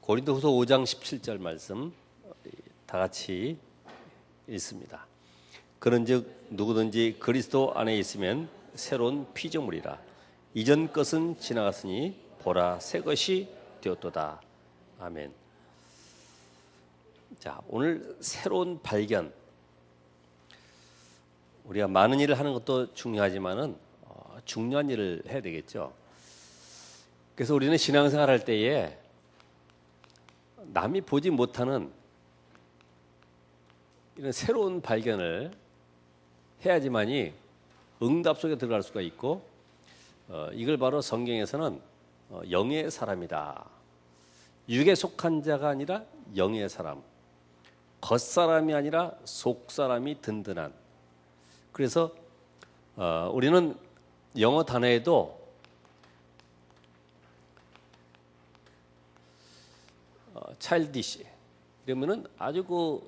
고린도후서 5장 17절 말씀 다 같이 읽습니다. 그런즉 누구든지 그리스도 안에 있으면 새로운 피조물이라. 이전 것은 지나갔으니 보라 새 것이 되었도다. 아멘. 자, 오늘 새로운 발견. 우리가 많은 일을 하는 것도 중요하지만은 중요한 일을 해야 되겠죠. 그래서 우리는 신앙생활 할 때에 남이 보지 못하는 이런 새로운 발견을 해야지만이 응답 속에 들어갈 수가 있고, 이걸 바로 성경에서는 영의 사람이다. 육에 속한 자가 아니라 영의 사람, 겉사람이 아니라 속사람이 든든한. 그래서 우리는 영어 단어에도 childish 이러면은 아주 그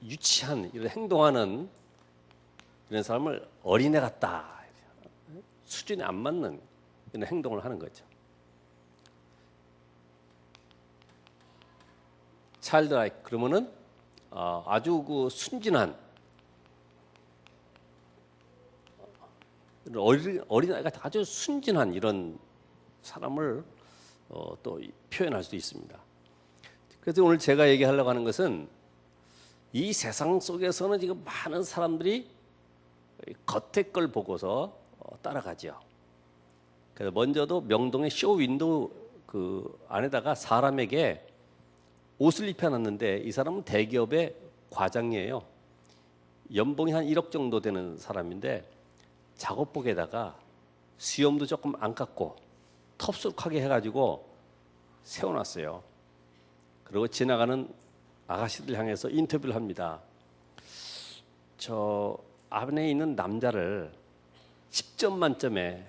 유치한 이런 행동하는 이런 사람을 어린애 같다, 수준에 안 맞는 이런 행동을 하는 거죠. childlike 그러면은 아주 그 순진한 어린아이가 아주 순진한 이런 사람을 또 표현할 수도 있습니다. 그래서 오늘 제가 얘기하려고 하는 것은 이 세상 속에서는 지금 많은 사람들이 겉의 걸 보고서 따라가죠. 그래서 먼저도 명동의 쇼윈도우 그 안에다가 사람에게 옷을 입혀놨는데, 이 사람은 대기업의 과장이에요. 연봉이 한 1억 정도 되는 사람인데 작업복에다가 수염도 조금 안 깎고 텁석하게 해가지고 세워놨어요. 그리고 지나가는 아가씨들 향해서 인터뷰를 합니다. 저 안에 있는 남자를 10점 만점에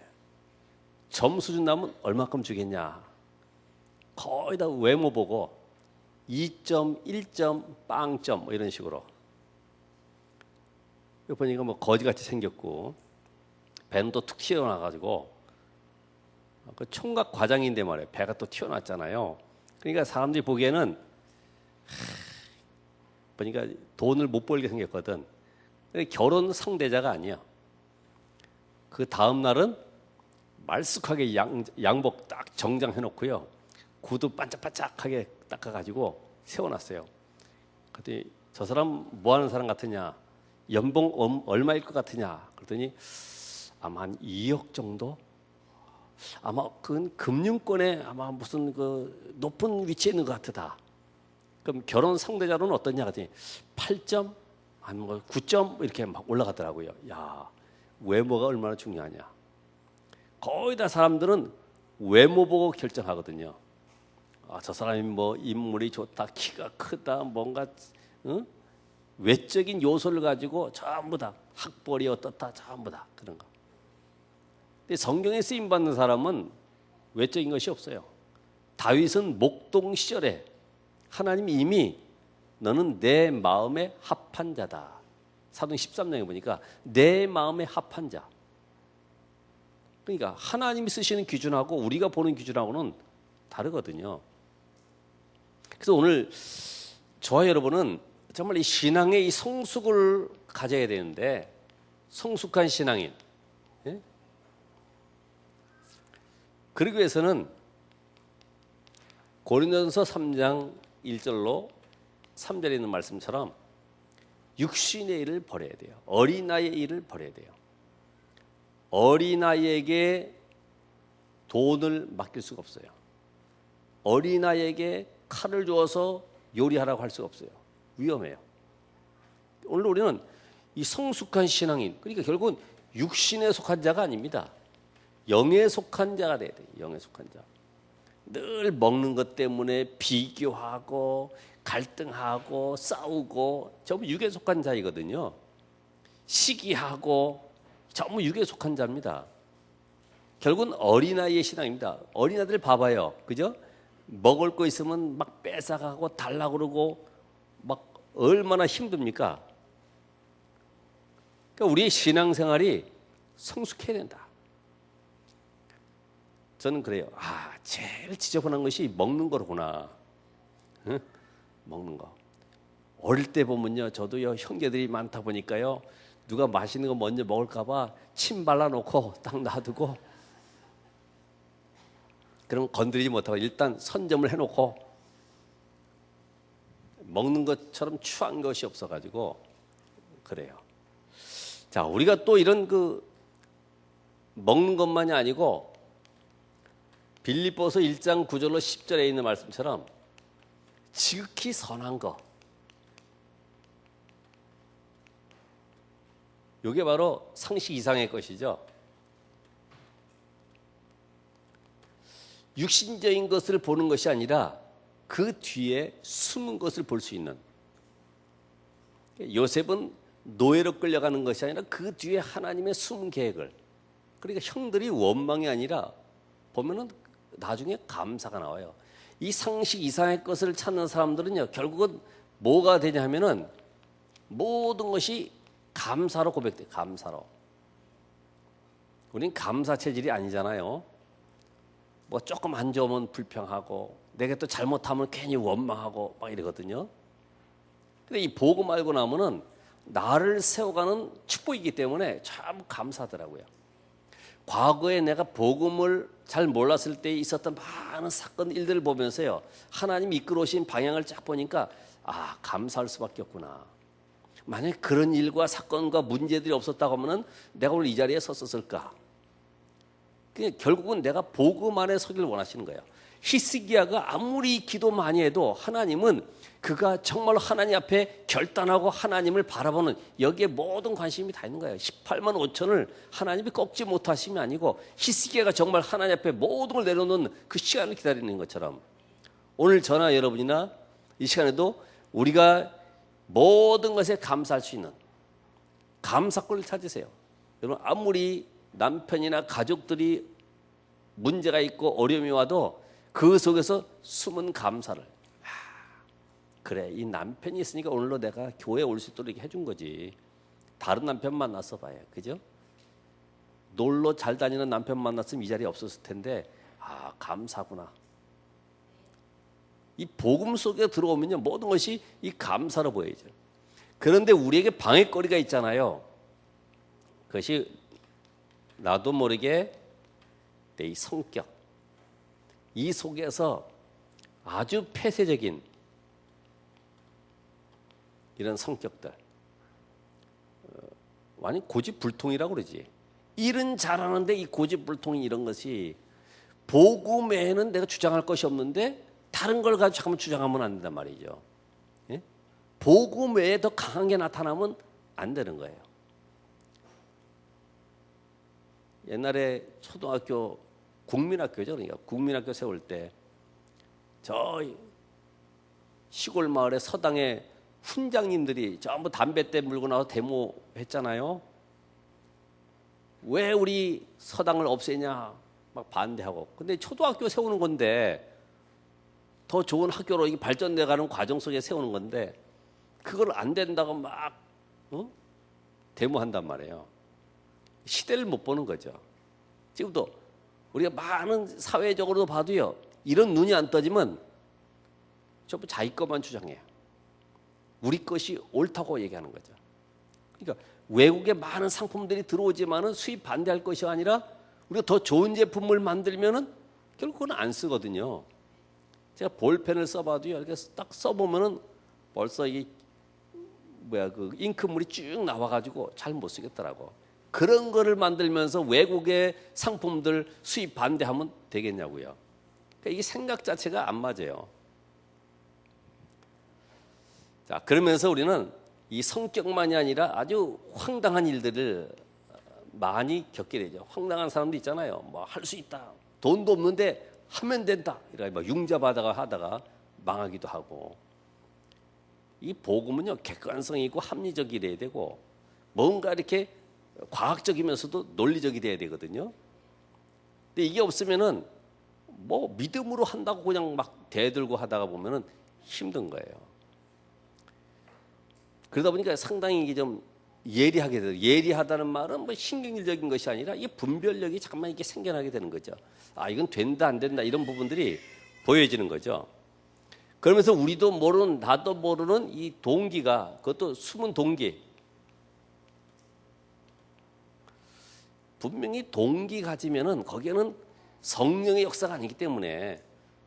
점수 준다면 얼마큼 주겠냐. 거의 다 외모 보고 2점, 1점, 빵점 뭐 이런 식으로. 보니까 뭐 거지같이 생겼고 배는 또 툭 튀어나와가지고, 그 총각 과장인데 말이에요. 배가 또 튀어나왔잖아요. 그러니까 사람들이 보기에는 보니까 돈을 못 벌게 생겼거든. 결혼 상대자가 아니야. 그 다음 날은 말쑥하게 양복 딱 정장해놓고요, 구두 반짝반짝하게 닦아가지고 세워놨어요. 그랬더니 저 사람 뭐 하는 사람 같으냐, 연봉 얼마일 것 같으냐 그랬더니 아마 한 2억 정도? 아마 그건 금융권에 아마 무슨 그 높은 위치에 있는 것 같다. 그럼 결혼 상대자로는 어떠냐 그랬더니 8점? 아니면 뭐 9점? 이렇게 막 올라가더라고요. 야, 외모가 얼마나 중요하냐. 거의 다 사람들은 외모 보고 결정하거든요. 아, 저 사람이 뭐 인물이 좋다, 키가 크다, 뭔가 외적인 요소를 가지고 전부 다 학벌이 어떻다, 전부 다 그런 거. 근데 성경에 쓰임 받는 사람은 외적인 것이 없어요. 다윗은 목동 시절에 하나님이 이미 너는 내 마음에 합한 자다. 사도행 13장에 보니까 내 마음에 합한 자. 그러니까 하나님이 쓰시는 기준하고 우리가 보는 기준하고는 다르거든요. 그래서 오늘 저와 여러분은 정말 이 신앙의 이 성숙을 가져야 되는데, 성숙한 신앙인. 예? 그러기 위해서는 고린도전서 3장 1절로 3절에 있는 말씀처럼 육신의 일을 버려야 돼요. 어린아이의 일을 버려야 돼요. 어린아이에게 돈을 맡길 수가 없어요. 어린아이에게 칼을 주어서 요리하라고 할 수가 없어요. 위험해요. 오늘 우리는 이 성숙한 신앙인, 그러니까 결국은 육신에 속한 자가 아닙니다. 영에 속한 자가 돼야 돼요. 영에 속한 자. 늘 먹는 것 때문에 비교하고 갈등하고 싸우고 전부 육에 속한 자이거든요. 시기하고 전부 육에 속한 자입니다. 결국은 어린아이의 신앙입니다. 어린아이들 봐봐요. 그죠? 먹을 거 있으면 막 뺏어가고 달라고 그러고 막 얼마나 힘듭니까? 그러니까 우리의 신앙생활이 성숙해야 된다. 저는 그래요. 제일 지저분한 것이 먹는 거로구나. 응? 먹는 거. 어릴 때 보면요, 저도요 형제들이 많다 보니까요, 누가 맛있는 거 먼저 먹을까봐 침 발라놓고 딱 놔두고, 그럼 건드리지 못하고 일단 선점을 해놓고, 먹는 것처럼 추한 것이 없어가지고 그래요. 자, 우리가 또 이런 먹는 것만이 아니고 빌립보서 1장 9절로 10절에 있는 말씀처럼 지극히 선한 거, 이게 바로 상식 이상의 것이죠. 육신적인 것을 보는 것이 아니라 그 뒤에 숨은 것을 볼 수 있는, 요셉은 노예로 끌려가는 것이 아니라 그 뒤에 하나님의 숨은 계획을, 그러니까 형들이 원망이 아니라 보면은 나중에 감사가 나와요. 이 상식 이상의 것을 찾는 사람들은요, 결국은 뭐가 되냐 하면은 모든 것이 감사로 고백돼요. 감사로. 우린 감사 체질이 아니잖아요. 뭐 조금 안 좋으면 불평하고, 내가 또 잘못하면 괜히 원망하고 막 이러거든요. 근데 이 복음 알고 나면은 나를 세워가는 축복이기 때문에 참 감사하더라고요. 과거에 내가 복음을 잘 몰랐을 때 있었던 많은 사건 일들을 보면서요, 하나님 이끌어오신 방향을 쫙 보니까 감사할 수밖에 없구나. 만약에 그런 일과 사건과 문제들이 없었다고 하면 내가 오늘 이 자리에 섰었을까? 결국은 내가 복음 안에 서기를 원하시는 거예요. 히스기야가 아무리 기도 많이 해도 하나님은 그가 정말 하나님 앞에 결단하고 하나님을 바라보는, 여기에 모든 관심이 다 있는 거예요. 18만 5천을 하나님이 꺾지 못하심이 아니고 히스기야가 정말 하나님 앞에 모든 걸 내려놓는 그 시간을 기다리는 것처럼, 오늘 저나 여러분이나 이 시간에도 우리가 모든 것에 감사할 수 있는 감사권을 찾으세요. 여러분, 아무리 남편이나 가족들이 문제가 있고 어려움이 와도 그 속에서 숨은 감사를, 그래, 이 남편이 있으니까 오늘로 내가 교회에 올 수 있도록 해준 거지. 다른 남편 만났어 봐요. 그죠? 놀러 잘 다니는 남편 만났으면 이 자리에 없었을 텐데, 감사구나. 이 복음 속에 들어오면요, 모든 것이 이 감사로 보여져. 그런데 우리에게 방해거리가 있잖아요. 그것이 나도 모르게 내 이 성격, 이 속에서 아주 폐쇄적인 이런 성격들, 완전 고집불통이라고 그러지. 일은 잘하는데 이 고집불통이, 이런 것이 복음 외에는 내가 주장할 것이 없는데 다른 걸 가지고 잠깐만 주장하면 안 된단 말이죠. 예? 복음 외에 더 강한 게 나타나면 안 되는 거예요. 옛날에 초등학교 국민학교죠. 그러니까 국민학교 세울 때 저 시골 마을의 서당에 훈장님들이 전부 담뱃대 물고 나와서 데모했잖아요. 왜 우리 서당을 없애냐 막 반대하고. 근데 초등학교 세우는 건데, 더 좋은 학교로 이게 발전돼가는 과정 속에 세우는 건데 그걸 안 된다고 막 데모한단 말이에요. 시대를 못 보는 거죠. 지금도 우리가 많은 사회적으로도 봐도요, 이런 눈이 안 떠지면 전부 자기 것만 주장해요. 우리 것이 옳다고 얘기하는 거죠. 그러니까 외국에 많은 상품들이 들어오지만은 수입 반대할 것이 아니라 우리가 더 좋은 제품을 만들면은 결국 그건 안 쓰거든요. 제가 볼펜을 써봐도요, 이렇게 딱 써보면은 벌써 이 그 잉크물이 쭉 나와가지고 잘 못 쓰겠더라고. 그런 거를 만들면서 외국의 상품들 수입 반대하면 되겠냐고요. 그러니까 이게 생각 자체가 안 맞아요. 자, 그러면서 우리는 이 성격만이 아니라 아주 황당한 일들을 많이 겪게 되죠. 황당한 사람도 있잖아요. 뭐 할 수 있다, 돈도 없는데 하면 된다, 이렇게 막 융자받아가 하다가 망하기도 하고. 이 복음은요, 객관성이 있고 합리적이 돼야 되고 뭔가 이렇게 과학적이면서도 논리적이 돼야 되거든요. 근데 이게 없으면은 뭐 믿음으로 한다고 그냥 막 대들고 하다가 보면은 힘든 거예요. 그러다 보니까 상당히 이게 좀 예리하게 되요. 예리하다는 말은 뭐 신경질적인 것이 아니라 이게 분별력이 잠깐만 이게 생겨나게 되는 거죠. 아, 이건 된다 안 된다 이런 부분들이 보여지는 거죠. 그러면서 우리도 모르는, 나도 모르는 이 동기가, 그것도 숨은 동기, 분명히 동기 가지면은 거기에는 성령의 역사가 아니기 때문에,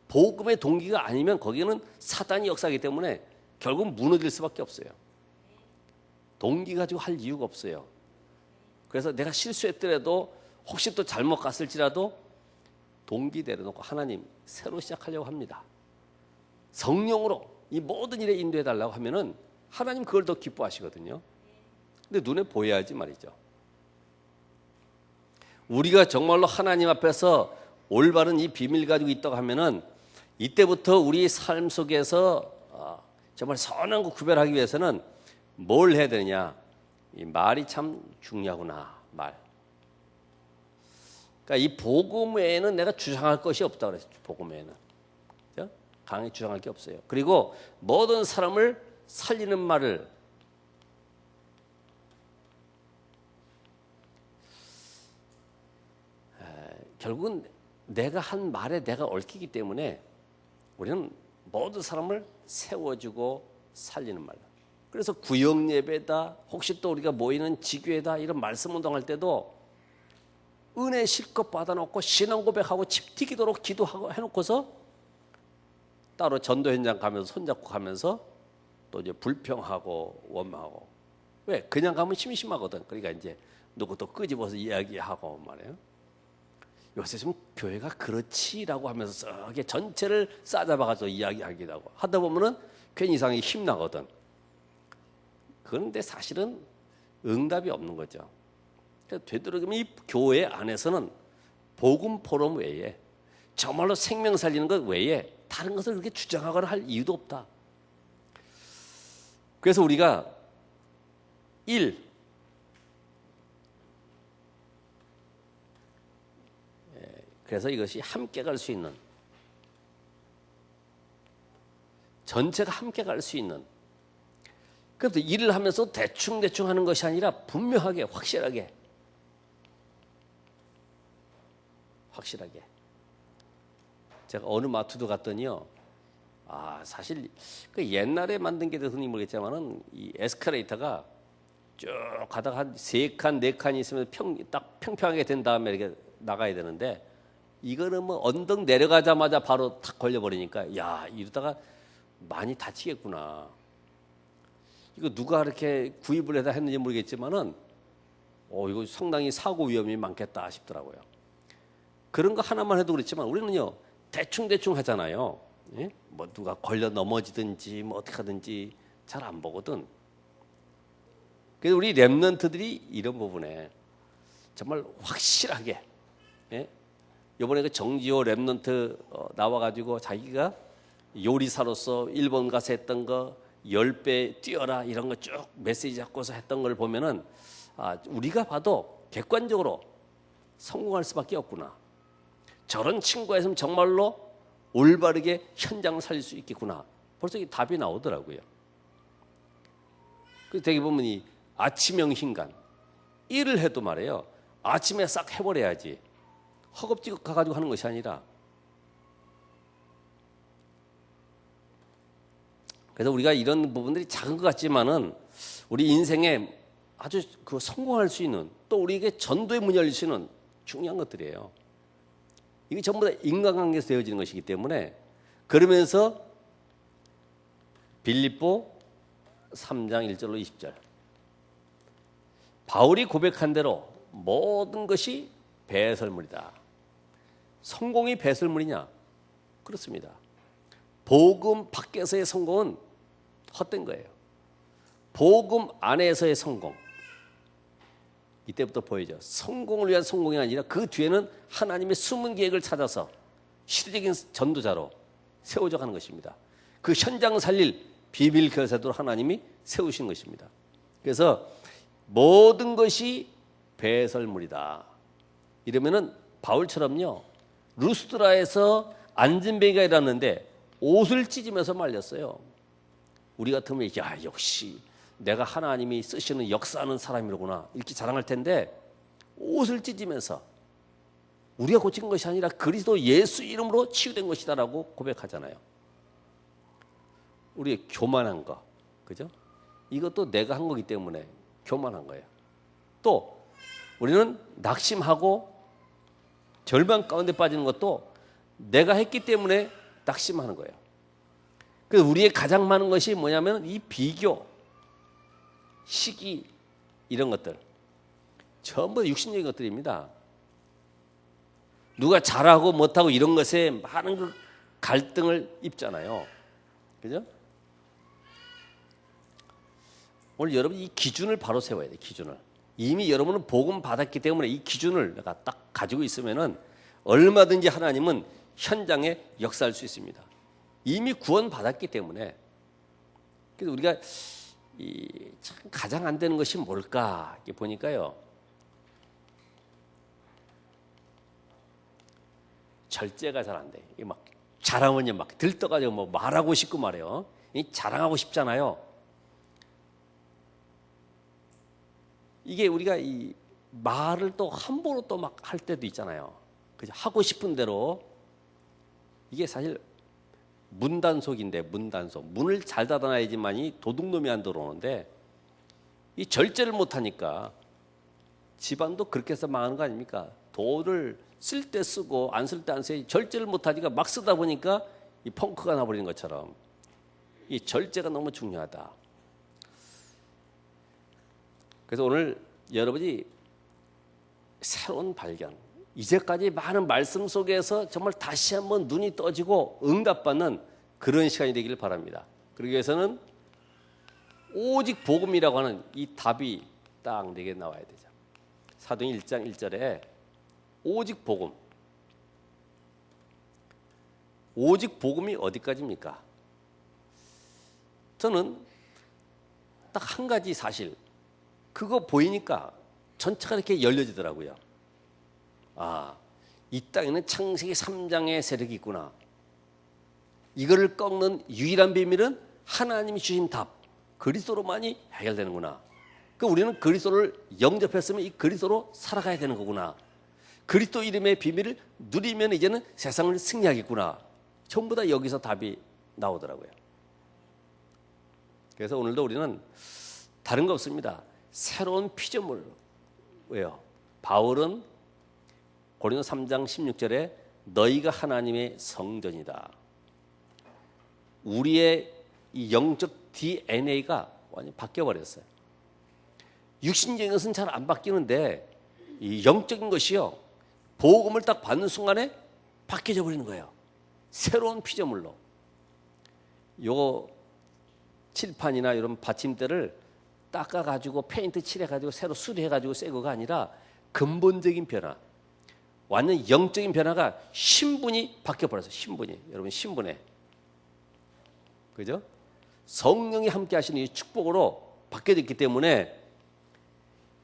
복음의 동기가 아니면 거기에는 사단이 역사하기 때문에 결국 무너질 수밖에 없어요. 동기 가지고 할 이유가 없어요. 그래서 내가 실수했더라도, 혹시 또 잘못 갔을지라도 동기 내려놓고 하나님 새로 시작하려고 합니다. 성령으로 이 모든 일에 인도해 달라고 하면은 하나님 그걸 더 기뻐하시거든요. 근데 눈에 보여야지 말이죠. 우리가 정말로 하나님 앞에서 올바른 이 비밀 가지고 있다고 하면은 이때부터 우리 삶 속에서 정말 선한 거 구별하기 위해서는 뭘 해야 되느냐? 이 말이 참 중요하구나. 말. 그러니까 이 복음 외에는 내가 주장할 것이 없다 그랬죠. 복음 외에는. 그렇죠? 강하게 주장할 게 없어요. 그리고 모든 사람을 살리는 말을, 결국은 내가 한 말에 내가 얽히기 때문에 우리는 모든 사람을 세워주고 살리는 말. 그래서 구역 예배다, 혹시 또 우리가 모이는 지교회다 이런 말씀 운동할 때도 은혜 실컷 받아놓고 신앙 고백하고 집 튀기도록 기도하고 해놓고서 따로 전도 현장 가면서 손잡고 가면서 또 이제 불평하고 원망하고. 왜? 그냥 가면 심심하거든. 그러니까 이제 누구 또 끄집어서 이야기하고 말이에요. 요새 좀 교회가 그렇지라고 하면서 썩게 전체를 싸잡아가지고 이야기하기도 하고 하다 보면은 괜히 이상하게 힘나거든. 그런데 사실은 응답이 없는 거죠. 되도록이면 이 교회 안에서는 복음 포럼 외에, 정말로 생명 살리는 것 외에 다른 것을 그렇게 주장하거나 할 이유도 없다. 그래서 우리가 그래서 이것이 함께 갈 수 있는, 전체가 함께 갈 수 있는, 그래서 일을 하면서 대충 하는 것이 아니라 분명하게 확실하게 제가 어느 마트도 갔더니요, 사실 그 옛날에 만든 게 돼서는 모르겠지만은 이 에스컬레이터가 쭉 가다가 한 3칸 4칸이 있으면 딱 평평하게 된 다음에 이렇게 나가야 되는데, 이거는 뭐 언덕 내려가자마자 바로 탁 걸려버리니까, 야, 이러다가 많이 다치겠구나. 이거 누가 이렇게 구입을 해다 했는지 모르겠지만은, 이거 상당히 사고 위험이 많겠다 싶더라고요. 그런 거 하나만 해도 그렇지만 우리는요, 대충 하잖아요. 예? 뭐 누가 걸려 넘어지든지 뭐 어떻게 하든지 잘 안 보거든. 그래서 우리 랩런트들이 이런 부분에 정말 확실하게, 예? 이번에 그 정지호 랩런트 나와가지고 자기가 요리사로서 일본 가서 했던 거 10배 뛰어라 이런 거 쭉 메시지 잡고서 했던 걸 보면은, 우리가 봐도 객관적으로 성공할 수밖에 없구나. 저런 친구가 있으면 정말로 올바르게 현장을 살릴 수 있겠구나. 벌써 이 답이 나오더라고요. 그래서 되게 보면 이 아침형 인간, 일을 해도 말이에요, 아침에 싹 해버려야지. 허겁지겁 가가지고 하는 것이 아니라. 그래서 우리가 이런 부분들이 작은 것 같지만은 우리 인생에 아주 그 성공할 수 있는, 또 우리에게 전도의 문이 열릴 수 있는 중요한 것들이에요. 이게 전부 다 인간관계에서 되어지는 것이기 때문에. 그러면서 빌립보 3장 1절로 20절, 바울이 고백한 대로 모든 것이 배설물이다. 성공이 배설물이냐? 그렇습니다. 복음 밖에서의 성공은 헛된 거예요. 복음 안에서의 성공, 이때부터 보이죠. 성공을 위한 성공이 아니라 그 뒤에는 하나님의 숨은 계획을 찾아서 시대적인 전도자로 세워져 가는 것입니다. 그 현장 살릴 비밀 교사도 하나님이 세우신 것입니다. 그래서 모든 것이 배설물이다. 이러면은 바울처럼요, 루스드라에서 안진뱅이가 일어났는데 옷을 찢으면서 말렸어요. 우리 같으면 야, 역시 내가 하나님이 쓰시는 역사하는 사람이로구나 이렇게 자랑할 텐데 옷을 찢으면서 우리가 고친 것이 아니라 그리스도 예수 이름으로 치유된 것이다라고 고백하잖아요. 우리의 교만한 거, 그죠? 이것도 내가 한 거기 때문에 교만한 거예요. 또 우리는 낙심하고 절망 가운데 빠지는 것도 내가 했기 때문에 낙심하는 거예요. 그래서 우리의 가장 많은 것이 뭐냐면 이 비교, 시기 이런 것들 전부 육신적인 것들입니다. 누가 잘하고 못하고 이런 것에 많은 그 갈등을 입잖아요. 그죠? 오늘 여러분 이 기준을 바로 세워야 돼요. 기준을. 이미 여러분은 복음 받았기 때문에 이 기준을 내가 딱 가지고 있으면은 얼마든지 하나님은 현장에 역사할 수 있습니다. 이미 구원 받았기 때문에. 그래서 우리가 참 가장 안 되는 것이 뭘까 이렇게 보니까요. 절제가 잘 안 돼. 이게 막 자랑은 막 들떠가지고 뭐 말하고 싶고 말이에요. 자랑하고 싶잖아요. 이게 우리가 이 말을 또 함부로 또 막 할 때도 있잖아요. 그죠? 하고 싶은 대로 이게 사실 문단속인데 문단속 문을 잘 닫아놔야지만이 도둑놈이 안 들어오는데 이 절제를 못하니까 집안도 그렇게 해서 망하는 거 아닙니까? 돈을 쓸 때 쓰고 안 쓸 때 안 쓰고 절제를 못하니까 막 쓰다 보니까 이 펑크가 나버리는 것처럼 이 절제가 너무 중요하다. 그래서 오늘 여러분이 새로운 발견, 이제까지 많은 말씀 속에서 정말 다시 한번 눈이 떠지고 응답받는 그런 시간이 되기를 바랍니다. 그러기 위해서는 오직 복음이라고 하는 이 답이 딱 내게 나와야 되죠. 사도행 1장 1절에 오직 복음. 오직 복음이 어디까지입니까? 저는 딱 한 가지 사실 그거 보이니까 전체가 이렇게 열려지더라고요. 아, 이 땅에는 창세기 3장의 세력이 있구나. 이거를 꺾는 유일한 비밀은 하나님이 주신 답, 그리스도로만이 해결되는구나. 그러니까 우리는 그리스도를 영접했으면 이 그리스도로 살아가야 되는 거구나. 그리스도 이름의 비밀을 누리면 이제는 세상을 승리하겠구나. 전부 다 여기서 답이 나오더라고요. 그래서 오늘도 우리는 다른 거 없습니다. 새로운 피조물. 왜요? 바울은 고린도 3장 16절에 너희가 하나님의 성전이다. 우리의 이 영적 DNA가 완전히 바뀌어버렸어요. 육신적인 것은 잘 안 바뀌는데 이 영적인 것이요. 복음을 딱 받는 순간에 바뀌어져 버리는 거예요. 새로운 피조물로. 요 칠판이나 이런 받침대를 닦아가지고 페인트 칠해가지고 새로 수리해가지고 새 거가 아니라 근본적인 변화. 완전 영적인 변화가 신분이 바뀌어버렸어요. 신분이. 여러분 신분에. 그죠? 성령이 함께 하시는 이 축복으로 바뀌어졌기 때문에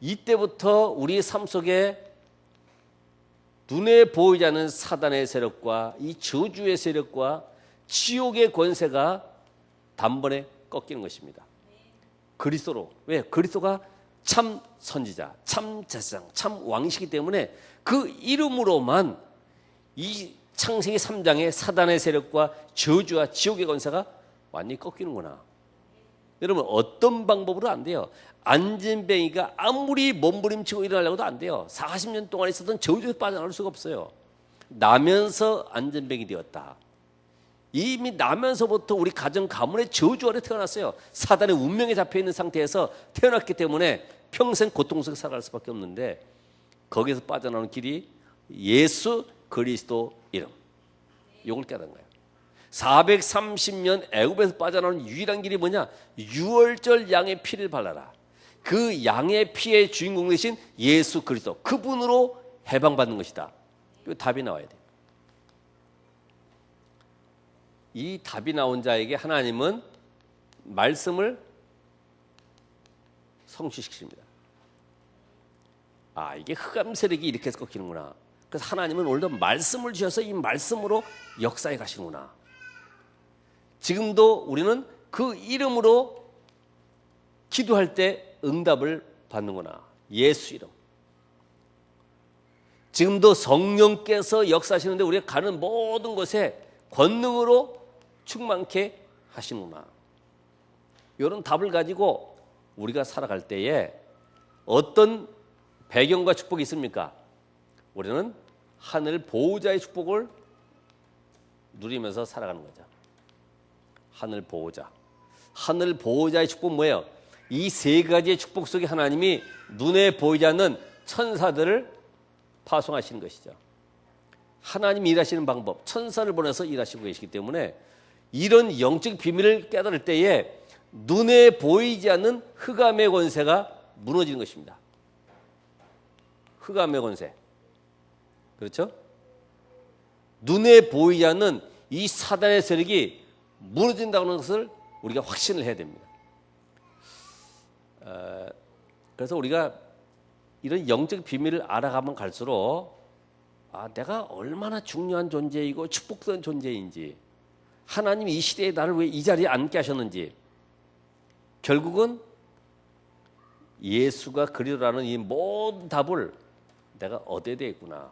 이때부터 우리 삶 속에 눈에 보이지 않는 사단의 세력과 이 저주의 세력과 지옥의 권세가 단번에 꺾이는 것입니다. 그리스도로. 왜? 그리스도가 참 선지자, 참 제사장, 참 왕이시기 때문에 그 이름으로만 이 창세기 3장의 사단의 세력과 저주와 지옥의 권세가 완전히 꺾이는구나. 여러분 어떤 방법으로 안 돼요. 안진뱅이가 아무리 몸부림치고 일어나려고도 안 돼요. 40년 동안 있었던 저주에서 빠져나올 수가 없어요. 나면서 안진뱅이 되었다. 이미 나면서부터 우리 가정 가문의 저주 아래 태어났어요. 사단의 운명에 잡혀있는 상태에서 태어났기 때문에 평생 고통 속에 살아갈 수밖에 없는데 거기에서 빠져나오는 길이 예수 그리스도 이름. 이걸 깨닫는 거예요. 430년 애굽에서 빠져나오는 유일한 길이 뭐냐? 유월절 양의 피를 발라라. 그 양의 피의 주인공 되신 예수 그리스도 그분으로 해방받는 것이다. 그 답이 나와야 돼요. 이 답이 나온 자에게 하나님은 말씀을 성취시킵니다. 아, 이게 흑암 세력이 이렇게 해서 꺾이는구나. 그래서 하나님은 오늘도 말씀을 주셔서 이 말씀으로 역사해 가시는구나. 지금도 우리는 그 이름으로 기도할 때 응답을 받는구나. 예수 이름. 지금도 성령께서 역사하시는데 우리가 가는 모든 곳에 권능으로 충만케 하시는구나. 이런 답을 가지고 우리가 살아갈 때에 어떤 배경과 축복이 있습니까? 우리는 하늘 보호자의 축복을 누리면서 살아가는 거죠. 하늘 보호자. 하늘 보호자의 축복 뭐예요? 이 세 가지의 축복 속에 하나님이 눈에 보이지 않는 천사들을 파송하시는 것이죠. 하나님이 일하시는 방법, 천사를 보내서 일하시고 계시기 때문에 이런 영적 비밀을 깨달을 때에 눈에 보이지 않는 흑암의 권세가 무너지는 것입니다. 흑암의 권세. 그렇죠? 눈에 보이지 않는 이 사단의 세력이 무너진다는 것을 우리가 확신을 해야 됩니다. 그래서 우리가 이런 영적 비밀을 알아가면 갈수록 내가 얼마나 중요한 존재이고 축복된 존재인지, 하나님이 이 시대에 나를 왜 이 자리에 앉게 하셨는지, 결국은 예수가 그리스도라는 이 모든 답을 내가 얻어야 되겠구나.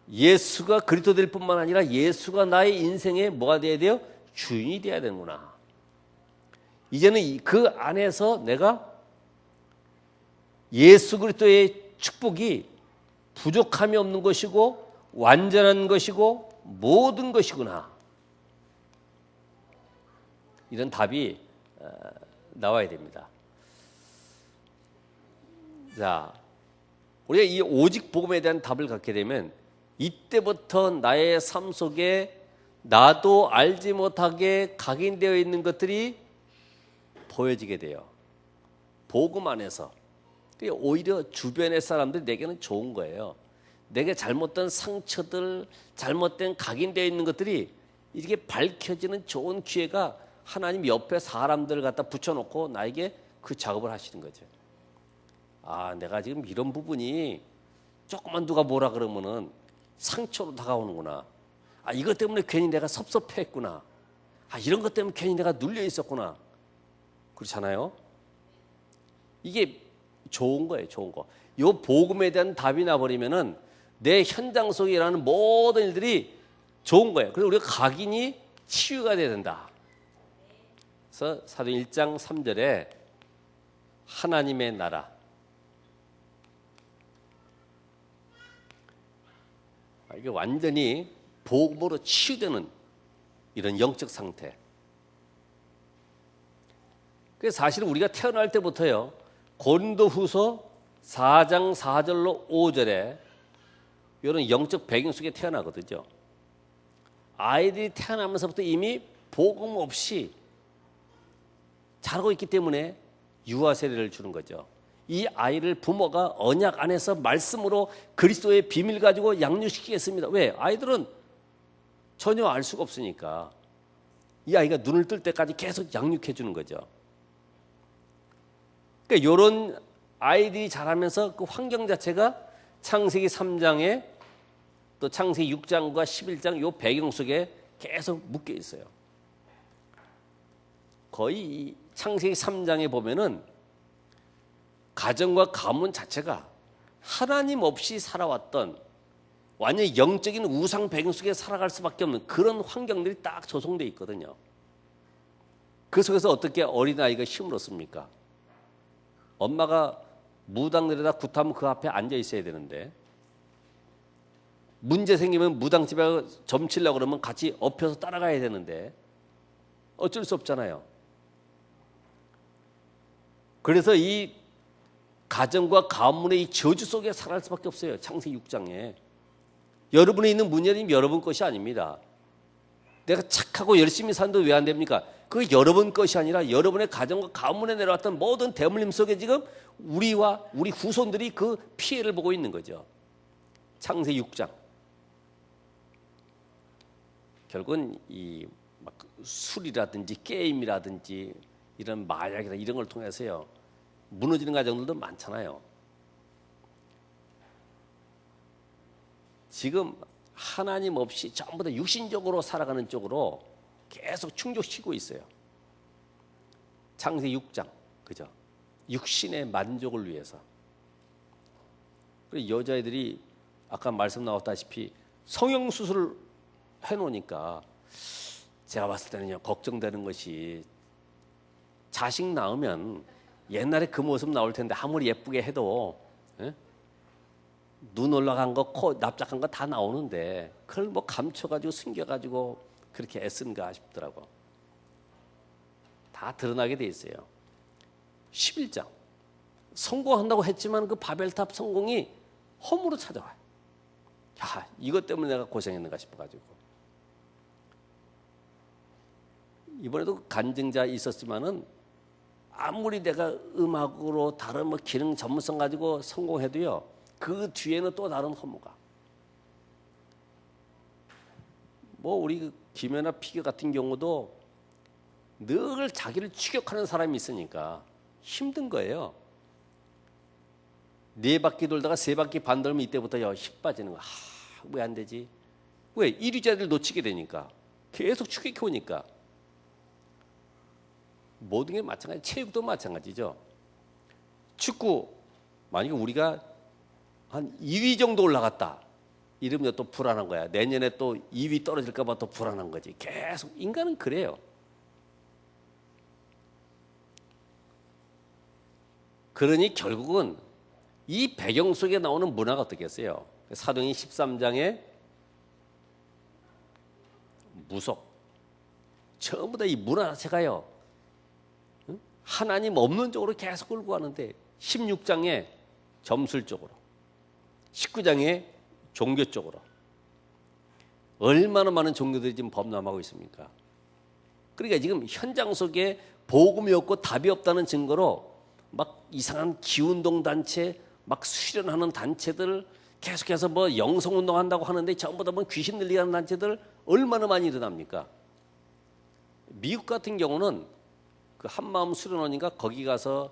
예수가 그리스도 될 뿐만 아니라 예수가 나의 인생에 뭐가 돼야 돼요? 주인이 돼야 되는구나. 이제는 그 안에서 내가 예수 그리스도의 축복이 부족함이 없는 것이고 완전한 것이고 모든 것이구나. 이런 답이 나와야 됩니다. 자, 우리가 이 오직 복음에 대한 답을 갖게 되면 이때부터 나의 삶 속에 나도 알지 못하게 각인되어 있는 것들이 보여지게 돼요. 복음 안에서. 오히려 주변의 사람들이 내게는 좋은 거예요. 내게 잘못된 상처들, 잘못된 각인되어 있는 것들이 이렇게 밝혀지는 좋은 기회가 하나님 옆에 사람들을 갖다 붙여놓고 나에게 그 작업을 하시는 거죠. 내가 지금 이런 부분이 조금만 누가 뭐라 그러면은 상처로 다가오는구나. 이것 때문에 괜히 내가 섭섭했구나. 이런 것 때문에 괜히 내가 눌려 있었구나. 그렇잖아요. 이게 좋은 거예요, 좋은 거. 이 복음에 대한 답이 나버리면은 내 현장 속에 일어나는 모든 일들이 좋은 거예요. 그래서 우리가 각인이 치유가 돼야 된다. 그래서 사도행 1장 3절에 하나님의 나라. 이게 완전히 복음으로 치유되는 이런 영적 상태. 그래서 사실은 우리가 태어날 때부터요, 고린도후서 4장 4절로 5절에 이런 영적 배경 속에 태어나거든요. 아이들이 태어나면서부터 이미 복음 없이 자라고 있기 때문에 유아 세례를 주는 거죠. 이 아이를 부모가 언약 안에서 말씀으로 그리스도의 비밀 가지고 양육시키겠습니다. 왜? 아이들은 전혀 알 수가 없으니까 이 아이가 눈을 뜰 때까지 계속 양육해 주는 거죠. 그러니까 이런 아이들이 자라면서 그 환경 자체가 창세기 3장에 또 창세기 6장과 11장 이 배경 속에 계속 묶여 있어요. 거의 창세기 3장에 보면은 가정과 가문 자체가 하나님 없이 살아왔던 완전히 영적인 우상 배경 속에 살아갈 수밖에 없는 그런 환경들이 딱 조성되어 있거든요. 그 속에서 어떻게 어린아이가 힘을 얻습니까? 엄마가 무당들에다 굿하면 그 앞에 앉아 있어야 되는데, 문제 생기면 무당집에 점치려고 그러면 같이 엎혀서 따라가야 되는데 어쩔 수 없잖아요. 그래서 이 가정과 가문의 이 저주 속에 살아갈 수밖에 없어요. 창세기 6장에. 여러분에 있는 문제는 여러분 것이 아닙니다. 내가 착하고 열심히 사는데 왜 안 됩니까? 그게 여러분 것이 아니라 여러분의 가정과 가문에 내려왔던 모든 대물림 속에 지금 우리와 우리 후손들이 그 피해를 보고 있는 거죠. 창세기 6장. 결국은 이 막 술이라든지 게임이라든지 이런 마약이나 이런 걸 통해서요, 무너지는 가정들도 많잖아요. 지금 하나님 없이 전부 다 육신적으로 살아가는 쪽으로 계속 충족시키고 있어요. 창세기 6장. 그죠? 육신의 만족을 위해서. 그리고 여자애들이 아까 말씀 나왔다시피 성형수술을 해놓으니까 제가 봤을 때는요, 걱정되는 것이 자식 낳으면 옛날에 그 모습 나올 텐데 아무리 예쁘게 해도 눈 올라간 거, 코 납작한 거 다 나오는데 그걸 뭐 감춰가지고 숨겨가지고 그렇게 애쓴가 싶더라고. 다 드러나게 돼 있어요. 11장 성공한다고 했지만 그 바벨탑 성공이 허물로 찾아와요. 야, 이것 때문에 내가 고생했는가 싶어가지고. 이번에도 간증자 있었지만은 아무리 내가 음악으로 다른 뭐 기능 전문성 가지고 성공해도요, 그 뒤에는 또 다른 허무가. 뭐 우리 김연아 피겨 같은 경우도 늘 자기를 추격하는 사람이 있으니까 힘든 거예요. 4바퀴 돌다가 3바퀴 반 돌면 이때부터 힘 빠지는 거야. 왜 안 되지? 왜? 1위자를 놓치게 되니까. 계속 추격해 오니까. 모든 게 마찬가지. 체육도 마찬가지죠. 축구 만약에 우리가 한 2위 정도 올라갔다 이러면 또 불안한 거야. 내년에 또 2위 떨어질까 봐 또 불안한 거지. 계속 인간은 그래요. 그러니 결국은 이 배경 속에 나오는 문화가 어떻겠어요? 사도행전 13장에 무속 전부 다 이 문화 자체가요, 하나님 없는 쪽으로 계속 끌고 가는데 16장에 점술 쪽으로, 19장에 종교 쪽으로 얼마나 많은 종교들이 지금 범람하고 있습니까? 그러니까 지금 현장 속에 복음이 없고 답이 없다는 증거로 막 이상한 기운동 단체, 막 수련하는 단체들, 계속해서 뭐 영성운동 한다고 하는데 전부 다 뭐 귀신 들리게 하는 단체들 얼마나 많이 일어납니까? 미국 같은 경우는 그 한마음 수련원인가 거기 가서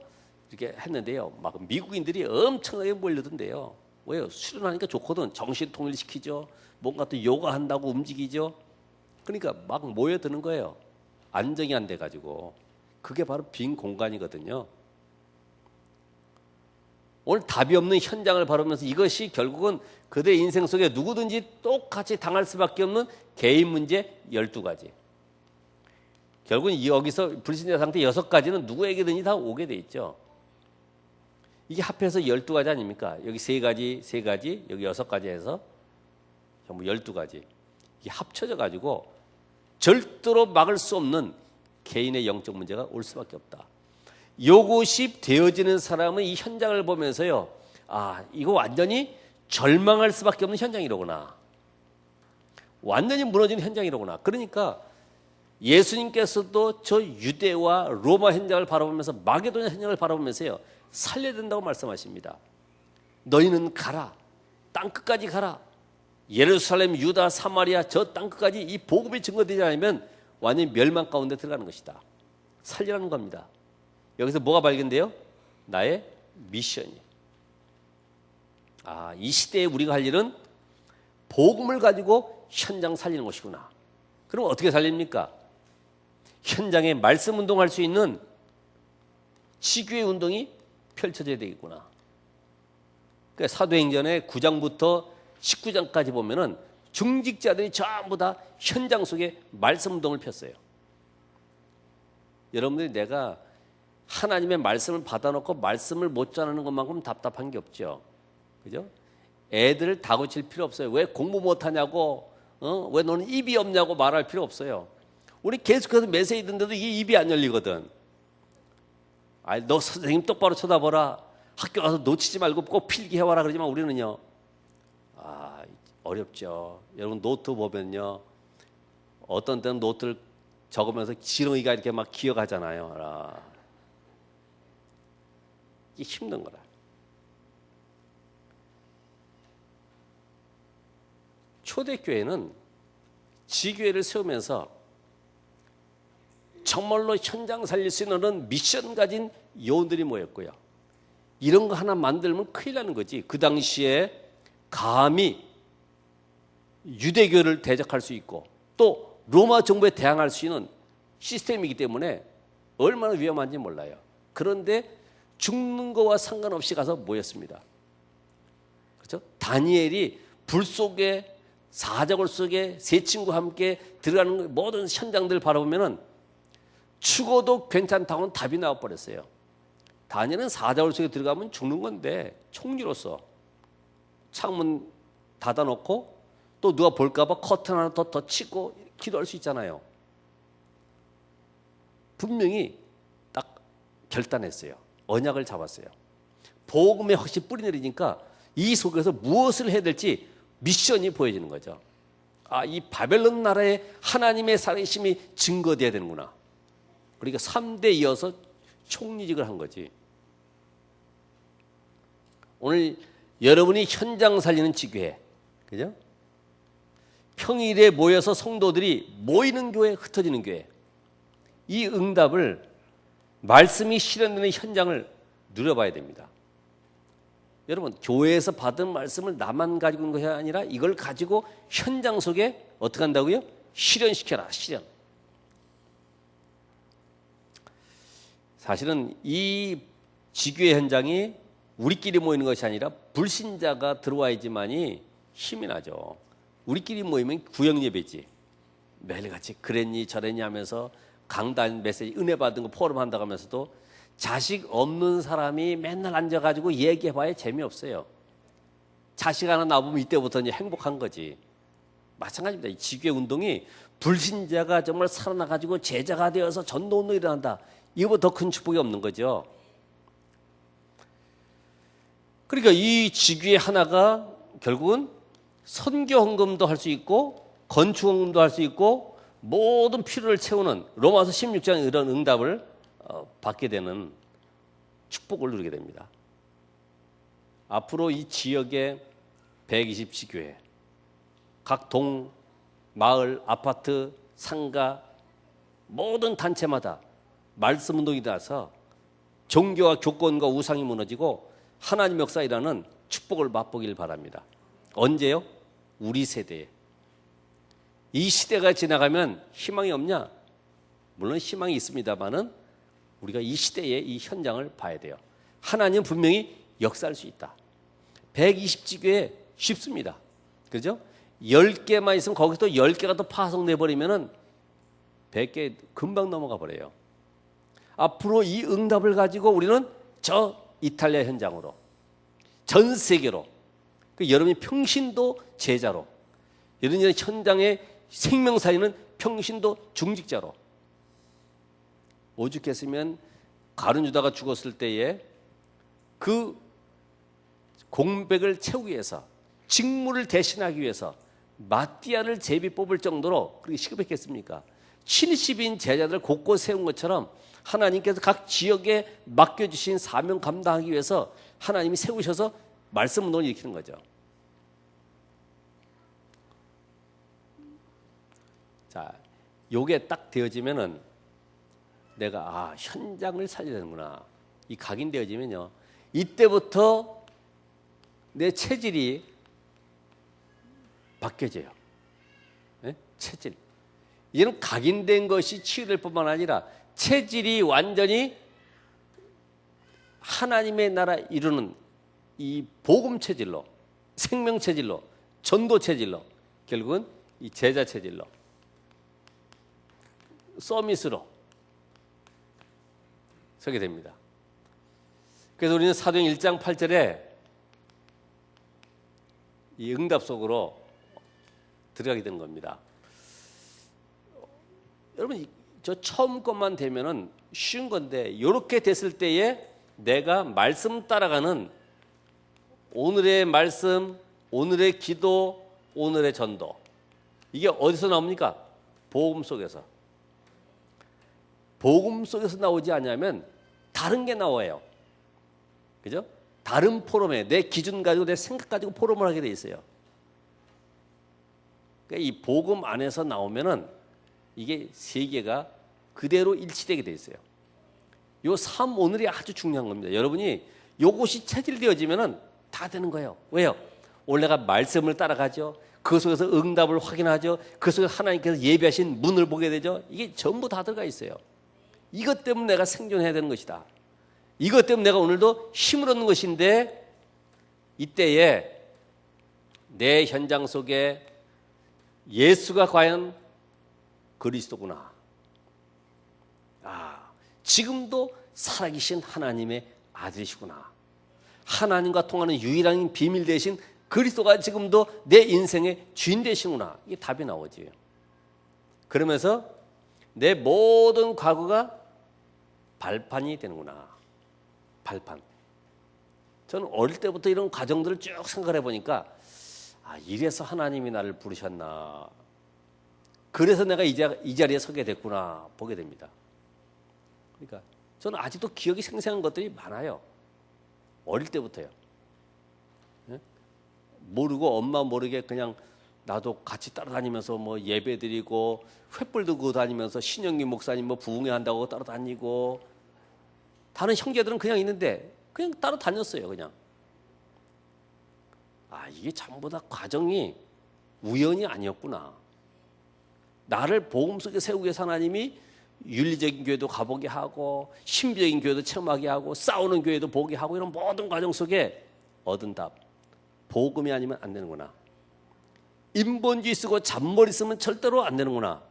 이렇게 했는데요, 막 미국인들이 엄청나게 몰려든대요. 왜요? 수련하니까 좋거든. 정신 통일시키죠. 뭔가 또 요가 한다고 움직이죠. 그러니까 막 모여드는 거예요. 안정이 안 돼가지고. 그게 바로 빈 공간이거든요. 오늘 답이 없는 현장을 바라보면서 이것이 결국은 그들의 인생 속에 누구든지 똑같이 당할 수밖에 없는 개인 문제 12가지. 결국은 여기서 불신자 상태 6가지는 누구에게든지 다 오게 돼 있죠. 이게 합해서 12가지 아닙니까? 여기 3가지, 3가지, 여기 6가지 해서 전부 12가지. 이게 합쳐져 가지고 절대로 막을 수 없는 개인의 영적 문제가 올 수밖에 없다. 이것이 되어지는 사람은 이 현장을 보면서요, 아, 이거 완전히 절망할 수밖에 없는 현장이로구나. 완전히 무너지는 현장이로구나. 그러니까 예수님께서도 저 유대와 로마 현장을 바라보면서 마게도냐 현장을 바라보면서요, 살려야 된다고 말씀하십니다. 너희는 가라. 땅끝까지 가라. 예루살렘, 유다, 사마리아 저 땅끝까지 이 복음이 증거되지 않으면 완전히 멸망 가운데 들어가는 것이다. 살리라는 겁니다. 여기서 뭐가 발견돼요? 나의 미션이. 아, 이 시대에 우리가 할 일은 복음을 가지고 현장 살리는 것이구나. 그럼 어떻게 살립니까? 현장에 말씀 운동할 수 있는 지교의 운동이 펼쳐져야 되겠구나. 그러니까 사도행전의 9장부터 19장까지 보면은 중직자들이 전부 다 현장 속에 말씀 운동을 폈어요. 여러분들이 내가 하나님의 말씀을 받아놓고 말씀을 못 전하는 것만큼 답답한 게 없죠. 그죠? 애들을 다그칠 필요 없어요. 왜 공부 못하냐고, 왜 너는 입이 없냐고 말할 필요 없어요. 우리 계속해서 메시지 듣는데도 이게 입이 안 열리거든. 아, 너 선생님 똑바로 쳐다보라. 학교 가서 놓치지 말고 꼭 필기해와라. 그러지만 우리는요, 아, 어렵죠. 여러분 노트 보면요, 어떤 때는 노트를 적으면서 지렁이가 이렇게 막 기어가잖아요. 아, 이게 힘든 거라. 초대교회는 지교회를 세우면서 정말로 현장 살릴 수 있는 미션 가진 요원들이 모였고요. 이런 거 하나 만들면 큰일 나는 거지. 그 당시에 감히 유대교를 대적할 수 있고 또 로마 정부에 대항할 수 있는 시스템이기 때문에 얼마나 위험한지 몰라요. 그런데 죽는 거와 상관없이 가서 모였습니다. 그렇죠? 다니엘이 불 속에 사자굴 속에 세 친구와 함께 들어가는 모든 현장들을 바라보면은 죽어도 괜찮다고는 답이 나와버렸어요. 다니엘은 사자굴 속에 들어가면 죽는 건데 총리로서 창문 닫아놓고 또 누가 볼까봐 커튼 하나 더 치고 기도할 수 있잖아요. 분명히 딱 결단했어요. 언약을 잡았어요. 복음에 확실히 뿌리 내리니까 이 속에서 무엇을 해야 될지 미션이 보여지는 거죠. 아, 이 바벨론 나라의 하나님의 살아계심이 증거돼야 되는구나. 그러니까 3대 이어서 총리직을 한 거지. 오늘 여러분이 현장 살리는 지교회, 그죠? 평일에 모여서 성도들이 모이는 교회, 흩어지는 교회. 이 응답을 말씀이 실현되는 현장을 누려봐야 됩니다. 여러분, 교회에서 받은 말씀을 나만 가지고 있는 것이 아니라 이걸 가지고 현장 속에 어떻게 한다고요? 실현시켜라, 실현. 사실은 이 지교회 현장이 우리끼리 모이는 것이 아니라 불신자가 들어와야지만이 힘이 나죠. 우리끼리 모이면 구역예배지. 매일같이 그랬니 저랬니 하면서 강단 메시지 은혜 받은 거 포럼 한다고 하면서도 자식 없는 사람이 맨날 앉아가지고 얘기해봐야 재미없어요. 자식 하나 낳으면 이때부터 이제 행복한 거지. 마찬가지입니다. 이 지교회 운동이 불신자가 정말 살아나가지고 제자가 되어서 전도운동이 일어난다. 이거보다 더 큰 축복이 없는 거죠. 그러니까 이 지교회 하나가 결국은 선교 헌금도 할 수 있고 건축 헌금도 할 수 있고 모든 필요를 채우는 로마서 16장의 이런 응답을 받게 되는 축복을 누리게 됩니다. 앞으로 이 지역의 120 지교회, 각 동, 마을, 아파트, 상가 모든 단체마다 말씀 운동이 나서 종교와 교권과 우상이 무너지고 하나님 역사이라는 축복을 맛보길 바랍니다. 언제요? 우리 세대에. 이 시대가 지나가면 희망이 없냐? 물론 희망이 있습니다만은 우리가 이 시대의 이 현장을 봐야 돼요. 하나님은 분명히 역사할 수 있다. 120지교에 쉽습니다. 그죠? 10개만 있으면 거기서 또 10개가 또 파송돼버리면은 100개 금방 넘어가 버려요. 앞으로 이 응답을 가지고 우리는 저 이탈리아 현장으로, 전 세계로, 여러분이 평신도 제자로, 여러분이 현장에 생명 살리는 평신도 중직자로, 오죽했으면 가룟 유다가 죽었을 때에 그 공백을 채우기 위해서, 직무를 대신하기 위해서 마띠아를 제비 뽑을 정도로 그렇게 시급했겠습니까? 70인 제자들 곳곳 세운 것처럼 하나님께서 각 지역에 맡겨주신 사명 감당하기 위해서 하나님이 세우셔서 말씀 운동을 일으키는 거죠. 자, 요게 딱 되어지면은 내가 현장을 살려야 되는구나. 이 각인되어지면요, 이때부터 내 체질이 바뀌어져요. 네? 체질. 이제는 각인된 것이 치유될 뿐만 아니라 체질이 완전히 하나님의 나라 이루는 이 복음 체질로, 생명 체질로, 전도 체질로, 결국은 이 제자 체질로, 서밋으로 서게 됩니다. 그래서 우리는 사도행 1장 8절에 이 응답 속으로 들어가게 되는 겁니다. 여러분, 저 처음 것만 되면은 쉬운 건데, 이렇게 됐을 때에 내가 말씀 따라가는 오늘의 말씀, 오늘의 기도, 오늘의 전도, 이게 어디서 나옵니까? 복음 속에서. 복음 속에서 나오지 않냐면 다른 게 나와요. 그죠? 다른 포럼에 내 기준 가지고 내 생각 가지고 포럼을 하게 돼 있어요. 그러니까 이 복음 안에서 나오면은 이게 세계가 그대로 일치되게 돼 있어요. 요 삶 오늘이 아주 중요한 겁니다. 여러분이 요것이 체질되어지면은 다 되는 거예요. 왜요? 오늘 내가 말씀을 따라가죠. 그 속에서 응답을 확인하죠. 그 속에서 하나님께서 예비하신 문을 보게 되죠. 이게 전부 다 들어가 있어요. 이것 때문에 내가 생존해야 되는 것이다. 이것 때문에 내가 오늘도 힘을 얻는 것인데, 이때에 내 현장 속에 예수가 과연 그리스도구나. 지금도 살아계신 하나님의 아들이시구나. 하나님과 통하는 유일한 비밀 대신 그리스도가 지금도 내 인생의 주인 되시구나. 이게 답이 나오지. 그러면서 내 모든 과거가 발판이 되는구나. 발판. 저는 어릴 때부터 이런 과정들을 쭉 생각해 보니까 이래서 하나님이 나를 부르셨나. 그래서 내가 이 자리에 서게 됐구나 보게 됩니다. 그러니까 저는 아직도 기억이 생생한 것들이 많아요. 어릴 때부터요. 모르고 엄마 모르게 그냥 나도 같이 따라다니면서 뭐 예배드리고 횃불 들고 다니면서 신영기 목사님 뭐 부흥회 한다고 따라다니고, 다른 형제들은 그냥 있는데 그냥 따라다녔어요. 그냥. 이게 전부 다 과정이 우연이 아니었구나. 나를 복음 속에 세우기 위해서 하나님이 윤리적인 교회도 가보게 하고 신비적인 교회도 체험하게 하고 싸우는 교회도 보게 하고, 이런 모든 과정 속에 얻은 답, 복음이 아니면 안 되는구나. 인본주의 쓰고 잔머리 쓰면 절대로 안 되는구나.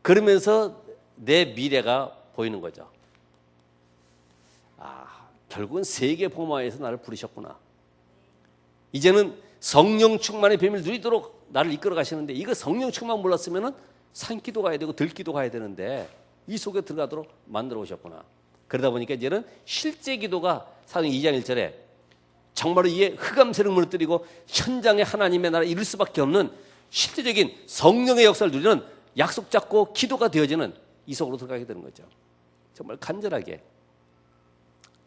그러면서 내 미래가 보이는 거죠. 결국은 세계 복음화에서 나를 부르셨구나. 이제는 성령 충만의 비밀을 누리도록 나를 이끌어 가시는데, 이거 성령 충만 몰랐으면 산기도 가야 되고 들기도 가야 되는데 이 속에 들어가도록 만들어 오셨구나. 그러다 보니까 이제는 실제 기도가 사도행 2장 1절에 정말로 이에 흑암세를 무너뜨리고 현장에 하나님의 나라를 이룰 수밖에 없는 실제적인 성령의 역사를 누리는 약속 잡고 기도가 되어지는 이 속으로 들어가게 되는 거죠. 정말 간절하게.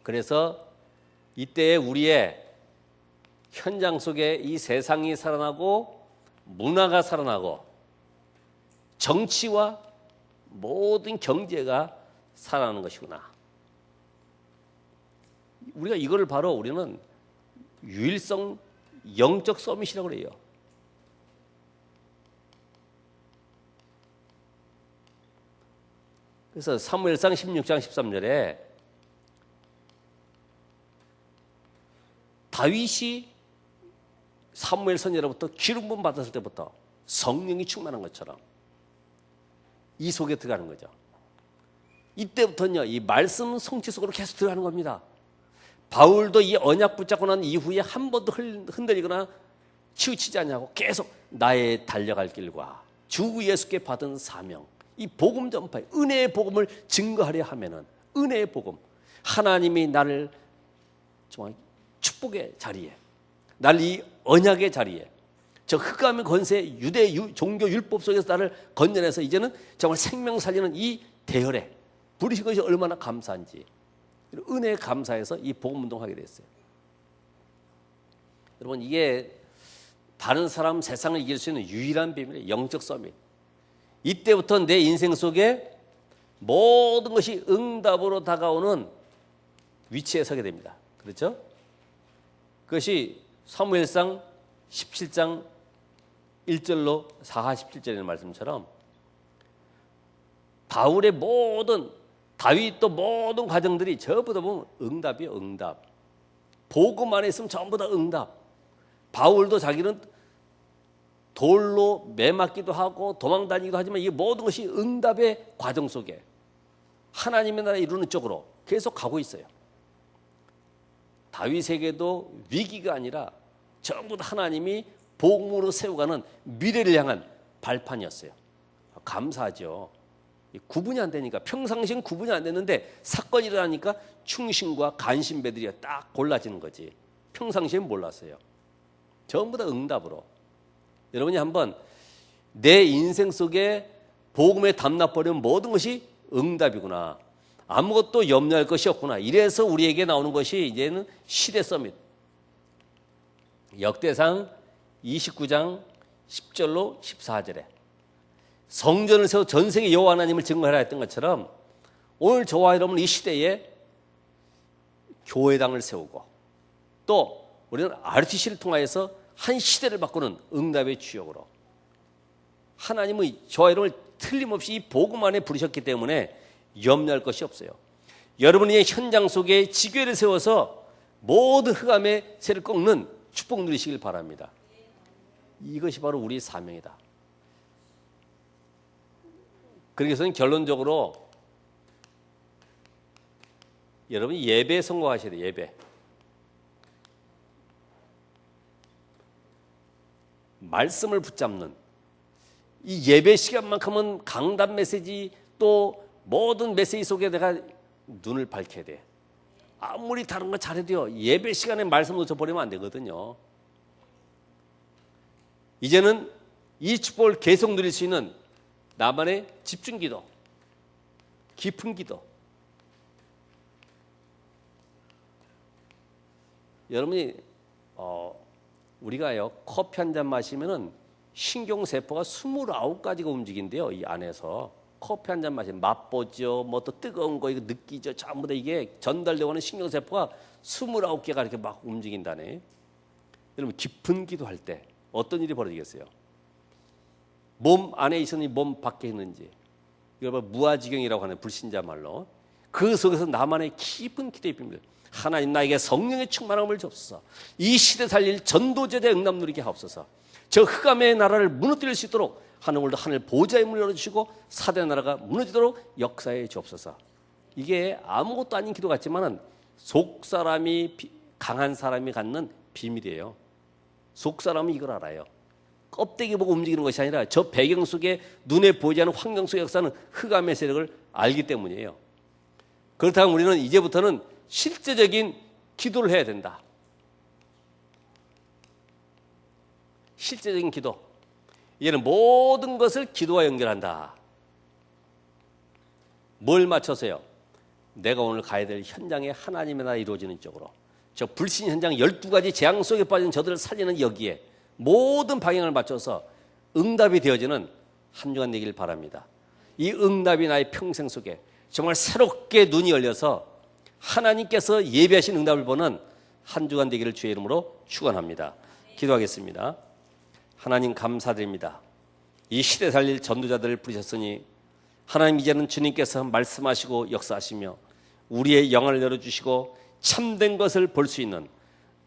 그래서 이때에 우리의 현장 속에 이 세상이 살아나고 문화가 살아나고 정치와 모든 경제가 살아나는 것이구나. 우리가 이거를 바로 우리는 유일성 영적 서밋이라고 그래요. 그래서 사무엘상 16장 13절에 다윗이 사무엘 선지자로부터 기름 부음 받았을 때부터 성령이 충만한 것처럼 이 속에 들어가는 거죠. 이때부터는요, 이 말씀 성취 속으로 계속 들어가는 겁니다. 바울도 이 언약 붙잡고 난 이후에 한 번도 흔들리거나 치우치지 않냐고 계속 나의 달려갈 길과 주 예수께 받은 사명, 이 복음 전파에 은혜의 복음을 증거하려 하면은 은혜의 복음, 하나님이 나를 정말 축복의 자리에, 나를 이 언약의 자리에, 저 흑암의 권세 유대 종교 율법 속에서 나를 건져내서 이제는 정말 생명 살리는 이 대열에 부르신 것이 얼마나 감사한지, 은혜에 감사해서 이 복음 운동하게 됐어요. 여러분, 이게 다른 사람 세상을 이길 수 있는 유일한 비밀이에요. 영적 서밋. 이때부터 내 인생 속에 모든 것이 응답으로 다가오는 위치에 서게 됩니다. 그렇죠? 그것이 사무엘상 17장 1절로 47절의 말씀처럼 바울의 다윗도 모든 과정들이 전부 다 보면 응답이에요. 응답. 복음 안에 있으면 전부 다 응답. 바울도 자기는 돌로 매맞기도 하고 도망다니기도 하지만 이 모든 것이 응답의 과정 속에 하나님의 나라 이루는 쪽으로 계속 가고 있어요. 다윗에게도 위기가 아니라 전부 다 하나님이 복음으로 세워가는 미래를 향한 발판이었어요. 감사하죠. 구분이 안 되니까, 평상시엔 구분이 안 됐는데 사건이 일어나니까 충신과 간신배들이 딱 골라지는 거지. 평상시엔 몰랐어요. 전부 다 응답으로. 여러분이 한번 내 인생 속에 복음에 담나버리는 모든 것이 응답이구나, 아무것도 염려할 것이 없구나, 이래서 우리에게 나오는 것이 이제는 시대 서밋. 역대상 29장 10절로 14절에 성전을 세워 전생의 여호와 하나님을 증거하라 했던 것처럼 오늘 저와 여러분 이 시대에 교회당을 세우고 또 우리는 RTC를 통하여서 한 시대를 바꾸는 응답의 주역으로 하나님은 저와 여러분을 틀림없이 이 복음 안에 부르셨기 때문에 염려할 것이 없어요. 여러분이 현장 속에 지교회를 세워서 모든 흑암의 새를 꺾는 축복 누리시길 바랍니다. 이것이 바로 우리의 사명이다. 그래서 결론적으로 여러분이 예배에 성공하셔야 돼요. 예배. 말씀을 붙잡는 이 예배 시간만큼은 강단 메시지 또 모든 메시지 속에 내가 눈을 밝혀야 돼. 아무리 다른 거 잘해도요, 예배 시간에 말씀 놓쳐버리면 안 되거든요. 이제는 이 축복을 계속 누릴 수 있는 나만의 집중 기도, 깊은 기도. 여러분이 우리가요 커피 한 잔 마시면은 신경세포가 29가지가 움직인대요. 이 안에서 커피 한 잔 마시면 맛보죠, 뭐 또 뜨거운 거 이거 느끼죠. 전부 다 이게 전달되고 하는 신경세포가 29개가 이렇게 막 움직인다네. 여러분 깊은 기도할 때 어떤 일이 벌어지겠어요? 몸 안에 있었는지 몸 밖에 있는지, 이걸 무아지경이라고 하는 불신자 말로, 그 속에서 나만의 깊은 기도의 비밀, 하나님 나에게 성령의 충만함을 주옵소서. 이 시대 살릴 전도제자의 응답 누리게 하옵소서. 저 흑암의 나라를 무너뜨릴 수 있도록 하늘도 하늘 보좌의 문을 열어주시고 사대 나라가 무너지도록 역사해 주옵소서. 이게 아무것도 아닌 기도 같지만은 속 사람이 강한 사람이 갖는 비밀이에요. 속 사람은 이걸 알아요. 껍데기 보고 움직이는 것이 아니라 저 배경 속에 눈에 보이지 않는 환경 속의 역사는 흑암의 세력을 알기 때문이에요. 그렇다면 우리는 이제부터는 실제적인 기도를 해야 된다. 실제적인 기도. 이제는 모든 것을 기도와 연결한다. 뭘 맞춰서요? 내가 오늘 가야 될 현장에 하나님의 나라 이루어지는 쪽으로, 저 불신 현장 12가지 재앙 속에 빠진 저들을 살리는 여기에 모든 방향을 맞춰서 응답이 되어지는 한 주간 되길 바랍니다. 이 응답이 나의 평생 속에 정말 새롭게 눈이 열려서 하나님께서 예비하신 응답을 보는 한 주간 되기를 주의 이름으로 축원합니다. 기도하겠습니다. 하나님 감사드립니다. 이 시대 살릴 전도자들을 부르셨으니 하나님 이제는 주님께서 말씀하시고 역사하시며 우리의 영을 열어주시고 참된 것을 볼 수 있는,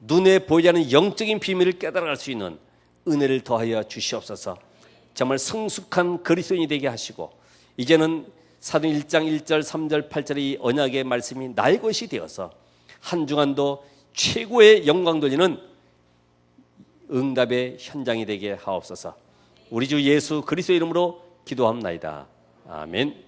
눈에 보이지 않는 영적인 비밀을 깨달아갈 수 있는 은혜를 더하여 주시옵소서. 정말 성숙한 그리스도인이 되게 하시고 이제는 사도행 1장 1절 3절 8절의 이 언약의 말씀이 나의 것이 되어서 한 주간도 최고의 영광 돌리는 응답의 현장이 되게 하옵소서. 우리 주 예수 그리스도 이름으로 기도합나이다. 아멘.